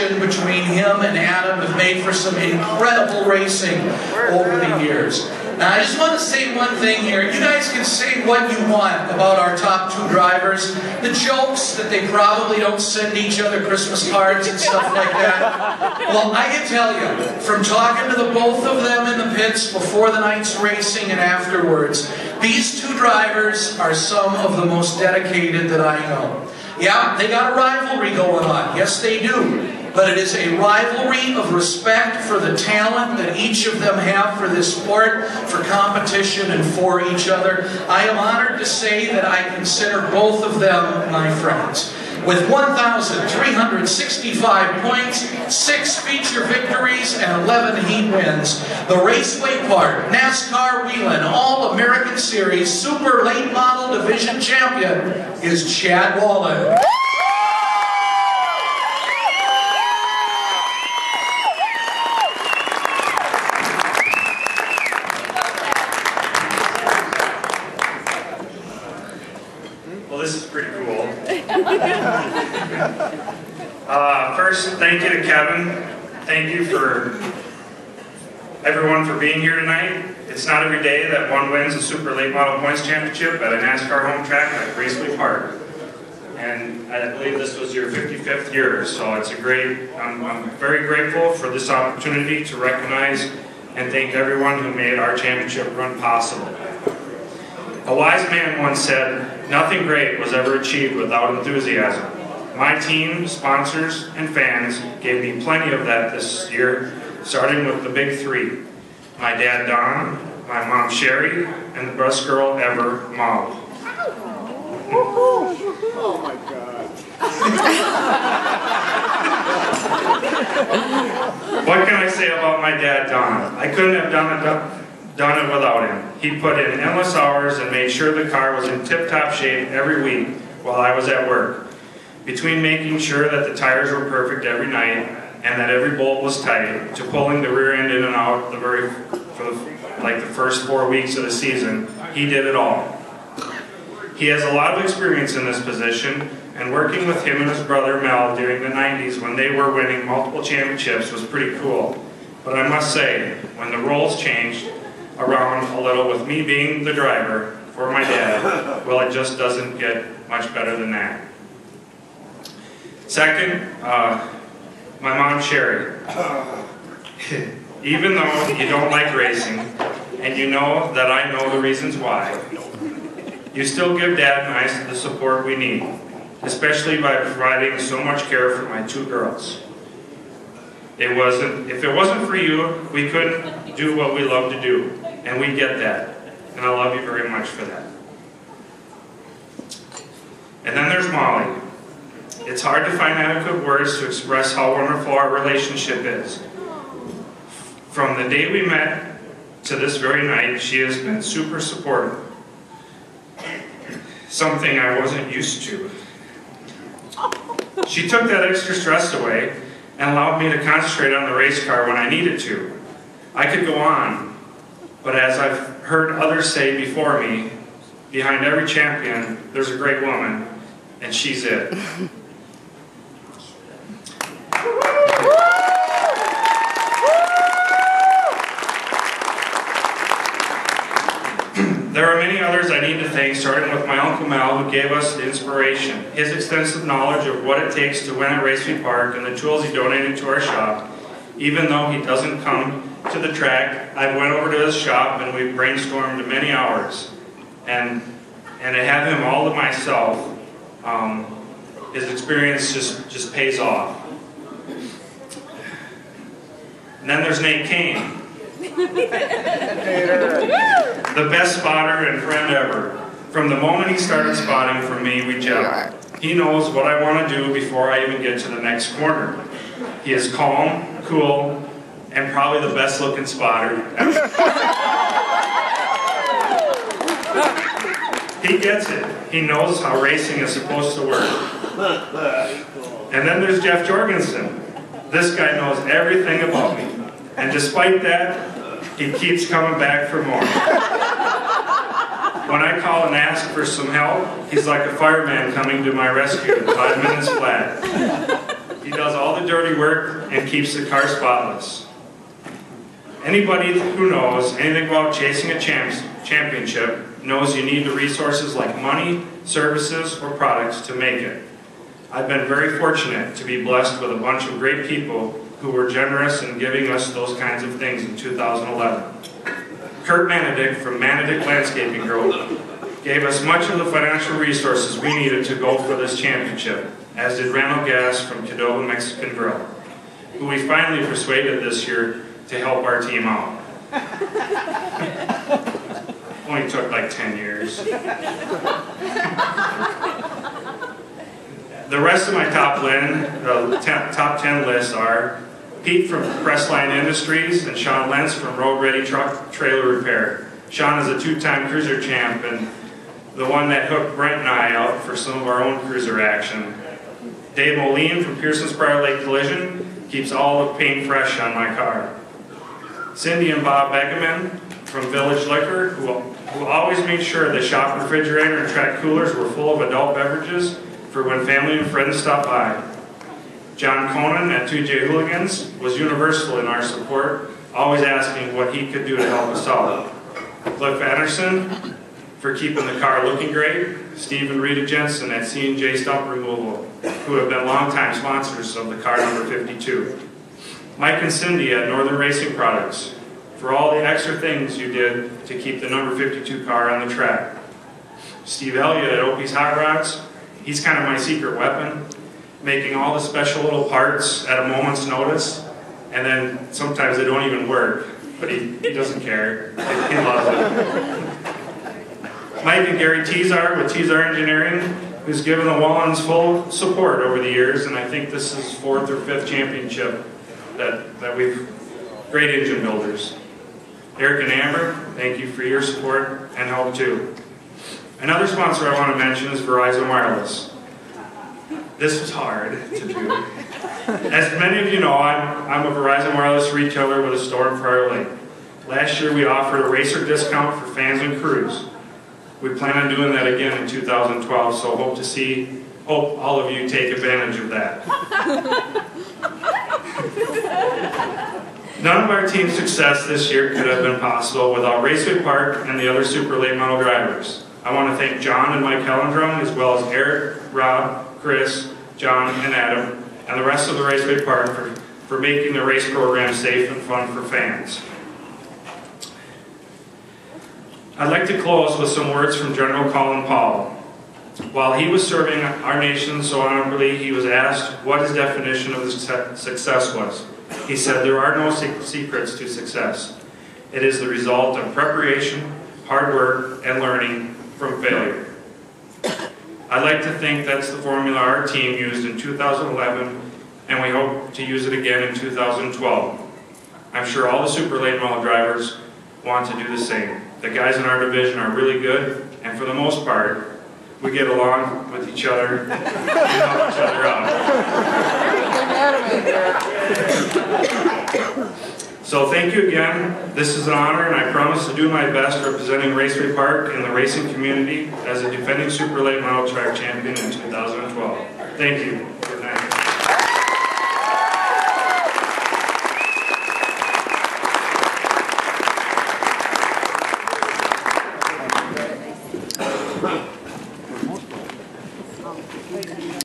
connection between him and Adam have made for some incredible racing over the years. Now, I just want to say one thing here. You guys can say what you want about our top two drivers. The jokes that they probably don't send each other Christmas cards and stuff like that. Well, I can tell you, from talking to the both of them in the pits before the night's racing and afterwards, these two drivers are some of the most dedicated that I know. Yeah, they got a rivalry going on. Yes, they do. But it is a rivalry of respect for the talent that each of them have for this sport, for competition, and for each other. I am honored to say that I consider both of them my friends. With 1,365 points, 6 feature victories, and 11 heat wins, the Raceway Park NASCAR Walen All-American Series Super Late Model Division Champion is Chad Walen. This is pretty cool. First, thank you to Kevin. Thank you for everyone for being here tonight. It's not every day that one wins a Super Late Model Points Championship at a NASCAR home track like Raceway Park. And I believe this was your 55th year, so it's a great, I'm very grateful for this opportunity to recognize and thank everyone who made our championship run possible. A wise man once said, "Nothing great was ever achieved without enthusiasm." My team, sponsors, and fans gave me plenty of that this year, starting with the big three. My dad, Don, my mom, Sherry, and the best girl ever, Mom. Oh my God. What can I say about my dad, Don? I couldn't have done it without him. He put in endless hours and made sure the car was in tip-top shape every week while I was at work. Between making sure that the tires were perfect every night and that every bolt was tight, to pulling the rear end in and out the first 4 weeks of the season, he did it all. He has a lot of experience in this position, and working with him and his brother Mel during the 90s when they were winning multiple championships was pretty cool. But I must say, when the roles changed around a little with me being the driver for my dad, well, it just doesn't get much better than that. Second, my mom, Sherry. Even though you don't like racing, and you know that I know the reasons why, you still give Dad and I the support we need, especially by providing so much care for my two girls. If it wasn't for you, we couldn't do what we love to do, and we get that, and I love you very much for that. And then there's Molly. It's hard to find adequate words to express how wonderful our relationship is. From the day we met to this very night, she has been super supportive. Something I wasn't used to. She took that extra stress away and allowed me to concentrate on the race car when I needed to. I could go on, but as I've heard others say before me, behind every champion, there's a great woman, and she's it. There are many others I need to thank, starting with my Uncle Mel, who gave us the inspiration. His extensive knowledge of what it takes to win at Raceway Park and the tools he donated to our shop. Even though he doesn't come to the track, I went over to his shop and we brainstormed many hours. And to have him all to myself, his experience just pays off. And then there's Nate Kane. The best spotter and friend ever. From the moment he started spotting for me, we gelled. He knows what I want to do before I even get to the next corner. He is calm, cool, and probably the best looking spotter ever. He gets it. He knows how racing is supposed to work. And then there's Jeff Jorgensen. This guy knows everything about me. And despite that, he keeps coming back for more. When I call and ask for some help, he's like a fireman coming to my rescue in 5 minutes flat. He does all the dirty work and keeps the car spotless. Anybody who knows anything about chasing a championship knows you need the resources like money, services, or products to make it. I've been very fortunate to be blessed with a bunch of great people who were generous in giving us those kinds of things in 2011. Kurt Manedick from Manedick Landscaping Group gave us much of the financial resources we needed to go for this championship, as did Randall Gass from Cadova Mexican Grill, who we finally persuaded this year to help our team out. Only took like 10 years. The rest of my top 10 lists are Pete from Pressline Industries and Sean Lentz from Road Ready Truck Trailer Repair. Sean is a two-time cruiser champ and the one that hooked Brent and I out for some of our own cruiser action. Dave Moline from Pearson Spire Lake Collision keeps all the paint fresh on my car. Cindy and Bob Begeman from Village Liquor, who always made sure the shop refrigerator and track coolers were full of adult beverages for when family and friends stop by. John Conan at 2J Hooligans was universal in our support, always asking what he could do to help us out. Cliff Anderson for keeping the car looking great. Steve and Rita Jensen at C&J Stump Removal, who have been longtime sponsors of the car number 52. Mike and Cindy at Northern Racing Products for all the extra things you did to keep the number 52 car on the track. Steve Elliott at Opie's Hot Rods, he's kind of my secret weapon, making all the special little parts at a moment's notice, and then sometimes they don't even work, but he doesn't care. He loves it. Mike and Gary Teasar with Teasar Engineering, who's given the Walens full support over the years, and I think this is 4th or 5th championship that we've, great engine builders. Eric and Amber, thank you for your support and help too. Another sponsor I want to mention is Verizon Wireless. This was hard to do. As many of you know, I'm a Verizon Wireless retailer with a store in Prior Lake. Last year we offered a racer discount for fans and crews. We plan on doing that again in 2012, so hope all of you take advantage of that. None of our team's success this year could have been possible without Raceway Park and the other super late model drivers. I want to thank John and Mike Hellendrum, as well as Eric, Rob, Chris, John, and Adam, and the rest of the Raceway Park for making the race program safe and fun for fans. I'd like to close with some words from General Colin Powell. While he was serving our nation so honorably, he was asked what his definition of success was. He said, "There are no secrets to success. It is the result of preparation, hard work, and learning from failure." I'd like to think that's the formula our team used in 2011, and we hope to use it again in 2012. I'm sure all the super late model drivers want to do the same. The guys in our division are really good, and for the most part, we get along with each other and help each other out. So thank you again. This is an honor, and I promise to do my best representing Raceway Park and the racing community as a defending super late model track champion in 2012. Thank you.